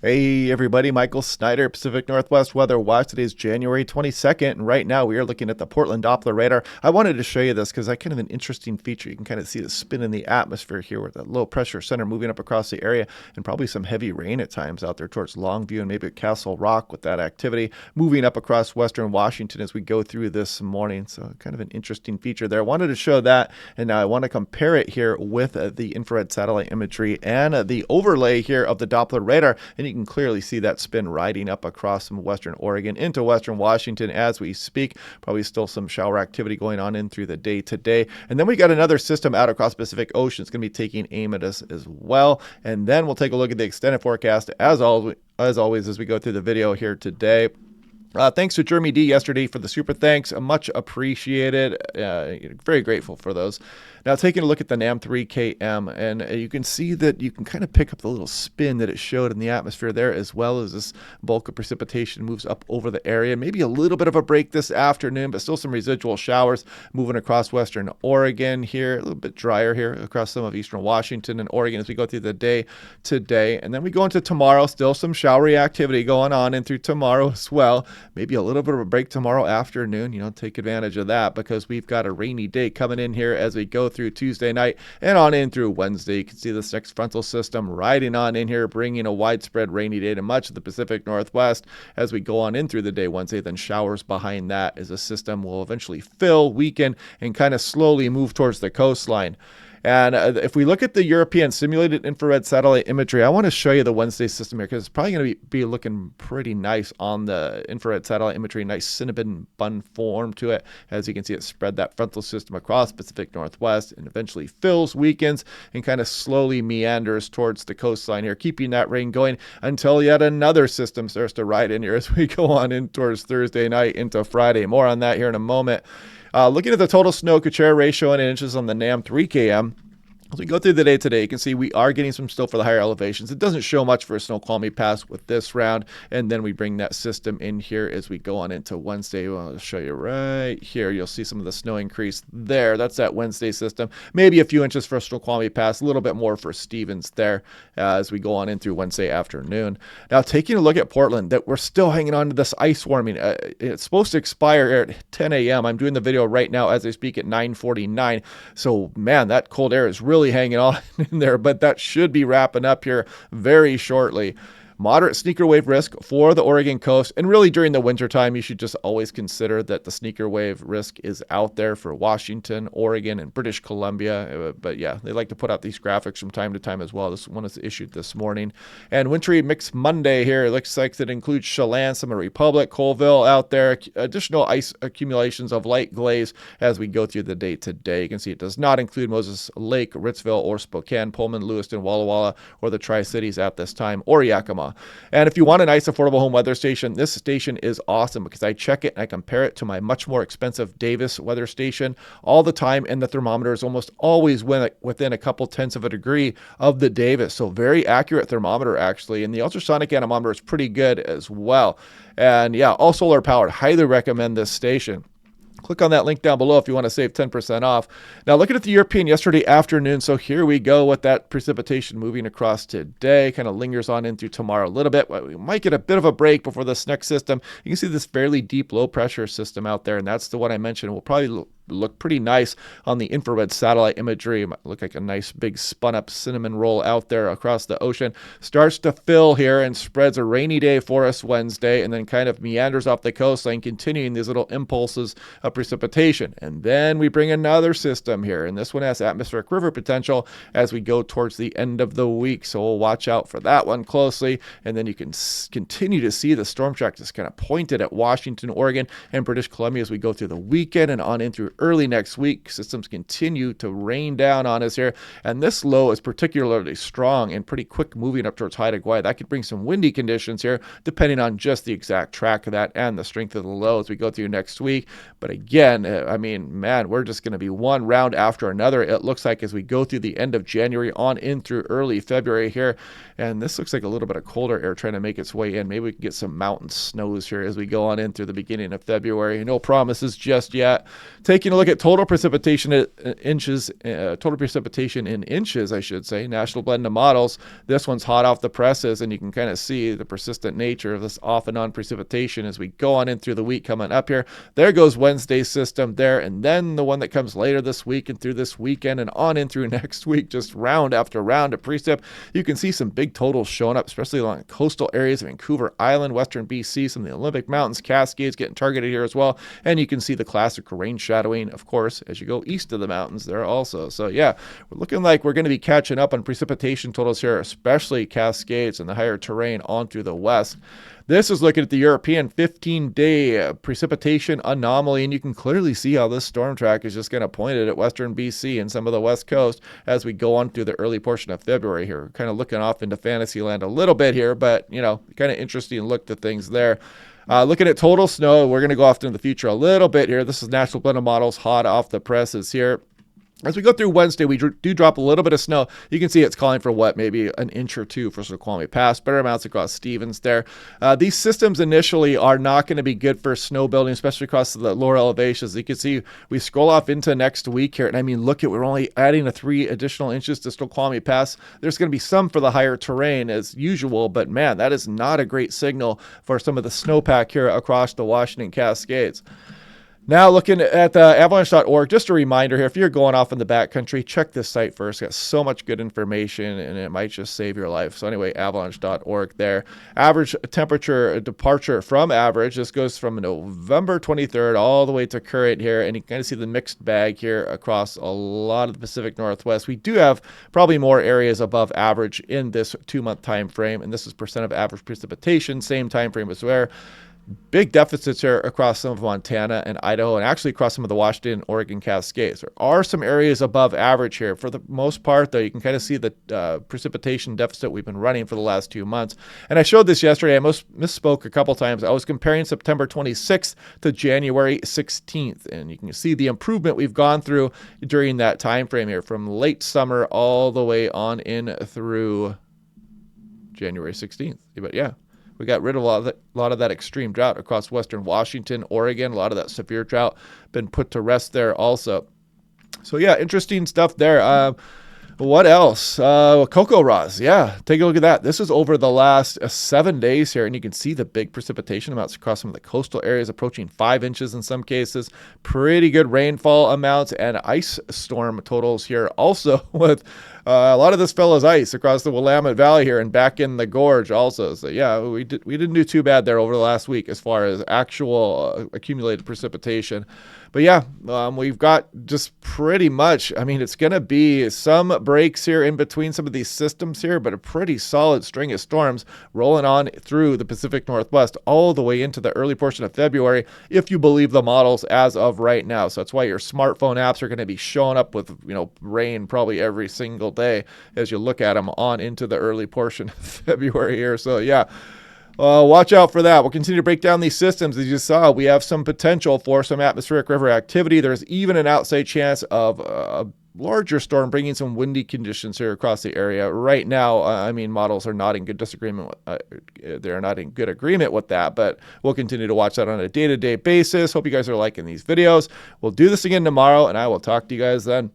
Hey everybody, Michael Snyder, Pacific Northwest Weather Watch. Today is January 22nd, and right now we are looking at the Portland Doppler radar. I wanted to show you this because I kind of an interesting feature. You can kind of see the spin in the atmosphere here with that low pressure center moving up across the area and probably some heavy rain at times out there towards Longview and maybe Castle Rock with that activity moving up across western Washington as we go through this morning. So kind of an interesting feature there. I wanted to show that, and now I want to compare it here with the infrared satellite imagery and the overlay here of the Doppler radar. And you can clearly see that spin riding up across from western Oregon into western Washington as we speak. Probably still some shower activity going on in through the day today. And then we got another system out across Pacific Ocean. It's going to be taking aim at us as well. And then we'll take a look at the extended forecast as always as we go through the video here today. Thanks to Jeremy D yesterday for the super thanks. Much appreciated. Very grateful for those. Now, taking a look at the NAM3KM, and you can see that you can kind of pick up the little spin that it showed in the atmosphere there, as well as this bulk of precipitation moves up over the area. Maybe a little bit of a break this afternoon, but still some residual showers moving across western Oregon here. A little bit drier here across some of eastern Washington and Oregon as we go through the day today. And then we go into tomorrow, still some showery activity going on in through tomorrow as well. Maybe a little bit of a break tomorrow afternoon, take advantage of that because we've got a rainy day coming in here as we go through Tuesday night and on in through Wednesday. You can see this next frontal system riding on in here, bringing a widespread rainy day to much of the Pacific Northwest as we go on in through the day Wednesday. Then showers behind that as the system will eventually fill, weaken, and kind of slowly move towards the coastline. And if we look at the European simulated infrared satellite imagery, I want to show you the Wednesday system here because it's probably going to be looking pretty nice on the infrared satellite imagery. Nice cinnamon bun form to it. As you can see, it spread that frontal system across Pacific Northwest and eventually fills, weakens, and kind of slowly meanders towards the coastline here, keeping that rain going until yet another system starts to ride in here as we go on in towards Thursday night into Friday. More on that here in a moment. Looking at the total snow-Kuchera ratio in inches on the NAM3KM, as we go through the day today, you can see we are getting some snow for the higher elevations. It doesn't show much for a snow calamity pass with this round, and then we bring that system in here as we go on into Wednesday. I'll show you right here. You'll see some of the snow increase there. That's that Wednesday system. Maybe a few inches for a snow calamity pass, a little bit more for Stevens there as we go on in through Wednesday afternoon. Now, taking a look at Portland, that we're still hanging on to this ice warming. It's supposed to expire at 10 a.m. I'm doing the video right now as I speak at 9:49. So, man, that cold air is really hanging on in there, but that should be wrapping up here very shortly. Moderate sneaker wave risk for the Oregon coast, and really during the wintertime, you should just always consider that the sneaker wave risk is out there for Washington, Oregon, and British Columbia. But yeah, they like to put out these graphics from time to time as well. This one is issued this morning. And wintry mix Monday here. It looks like it includes Chelan, some of Republic, Colville out there. Additional ice accumulations of light glaze as we go through the day today. You can see it does not include Moses Lake, Ritzville, or Spokane, Pullman, Lewiston, Walla Walla, or the Tri-Cities at this time, or Yakima. And if you want a nice affordable home weather station, this station is awesome because I check it and I compare it to my much more expensive Davis weather station all the time, and the thermometer is almost always within a couple tenths of a degree of the Davis. So very accurate thermometer actually, and the ultrasonic anemometer is pretty good as well. And yeah, all solar powered. Highly recommend this station. Click on that link down below if you want to save 10% off. Now, looking at the European yesterday afternoon, so here we go with that precipitation moving across today. Kind of lingers on into tomorrow a little bit. We might get a bit of a break before this next system. You can see this fairly deep low pressure system out there, and that's the one I mentioned. We'll probably look pretty nice on the infrared satellite imagery. It might look like a nice big spun up cinnamon roll out there across the ocean. Starts to fill here and spreads a rainy day for us Wednesday, and then kind of meanders off the coastline, continuing these little impulses of precipitation. And then we bring another system here, and this one has atmospheric river potential as we go towards the end of the week. So we'll watch out for that one closely. And then you can continue to see the storm track just kind of pointed at Washington, Oregon, and British Columbia as we go through the weekend and on in through early next week. Systems continue to rain down on us here, and this low is particularly strong and pretty quick moving up towards Haida Gwaii. That could bring some windy conditions here, depending on just the exact track of that and the strength of the low as we go through next week. But again, I mean, man, we're just going to be one round after another, it looks like, as we go through the end of January on in through early February here. And this looks like a little bit of colder air trying to make its way in. Maybe we can get some mountain snows here as we go on in through the beginning of February. No promises just yet. Taking taking a look at total precipitation in inches, I should say, National Blend of Models. This one's hot off the presses, and you can kind of see the persistent nature of this off and on precipitation as we go on in through the week coming up here. There goes Wednesday's system there, and then the one that comes later this week and through this weekend and on in through next week, just round after round of precip. You can see some big totals showing up, especially along coastal areas of Vancouver Island, Western BC, some of the Olympic Mountains, Cascades getting targeted here as well. And you can see the classic rain shadowing, of course, as you go east of the mountains there also. So yeah, we're looking like we're going to be catching up on precipitation totals here, especially Cascades and the higher terrain on through the west. This is looking at the European 15-day precipitation anomaly, and you can clearly see how this storm track is just going to point it at western BC and some of the west coast as we go on through the early portion of February here. We're kind of looking off into fantasy land a little bit here, but, you know, kind of interesting look to things there. Looking at total snow, we're going to go off into the future a little bit here. This is National Blend of Models, hot off the presses here. As we go through Wednesday, we do drop a little bit of snow. You can see it's calling for what, maybe an inch or two for Snoqualmie Pass. Better amounts across Stevens there. These systems initially are not going to be good for snow building, especially across the lower elevations. You can see we scroll off into next week here, and I mean, look at, we're only adding 3 additional inches to Snoqualmie Pass. There's going to be some for the higher terrain as usual, but man, that is not a great signal for some of the snowpack here across the Washington Cascades. Now looking at avalanche.org, just a reminder here, if you're going off in the backcountry, check this site first. It's got so much good information, and it might just save your life. So anyway, avalanche.org there. Average temperature departure from average. This goes from November 23rd all the way to current here, and you can kind of see the mixed bag here across a lot of the Pacific Northwest. We do have probably more areas above average in this 2-month time frame, and this is percent of average precipitation, same time frame as where. Big deficits here across some of Montana and Idaho, and actually across some of the Washington, Oregon Cascades. There are some areas above average here. For the most part, though, you can kind of see the precipitation deficit we've been running for the last 2 months. And I showed this yesterday. I misspoke a couple times. I was comparing September 26th to January 16th, and you can see the improvement we've gone through during that time frame here, from late summer all the way on in through January 16th. But yeah. We got rid of a lot of that extreme drought across western Washington, Oregon. A lot of that severe drought been put to rest there also. So yeah, interesting stuff there. What else? Cocoa Raws. Yeah, take a look at that. This is over the last 7 days here, and you can see the big precipitation amounts across some of the coastal areas, approaching 5 inches in some cases. Pretty good rainfall amounts and ice storm totals here also, with a lot of this fell as ice across the Willamette Valley here and back in the gorge also. So yeah, we didn't do too bad there over the last week as far as actual accumulated precipitation. But yeah, we've got just pretty much, I mean, it's going to be some breaks here in between some of these systems here, but a pretty solid string of storms rolling on through the Pacific Northwest all the way into the early portion of February, if you believe the models as of right now. So that's why your smartphone apps are going to be showing up with, rain probably every single day as you look at them on into the early portion of February here. So yeah. Watch out for that. We'll continue to break down these systems. As you saw, we have some potential for some atmospheric river activity. There's even an outside chance of a larger storm bringing some windy conditions here across the area. Right now, models are not in good disagreement. They're not in good agreement with that, but we'll continue to watch that on a day-to-day basis. Hope you guys are liking these videos. We'll do this again tomorrow, and I will talk to you guys then.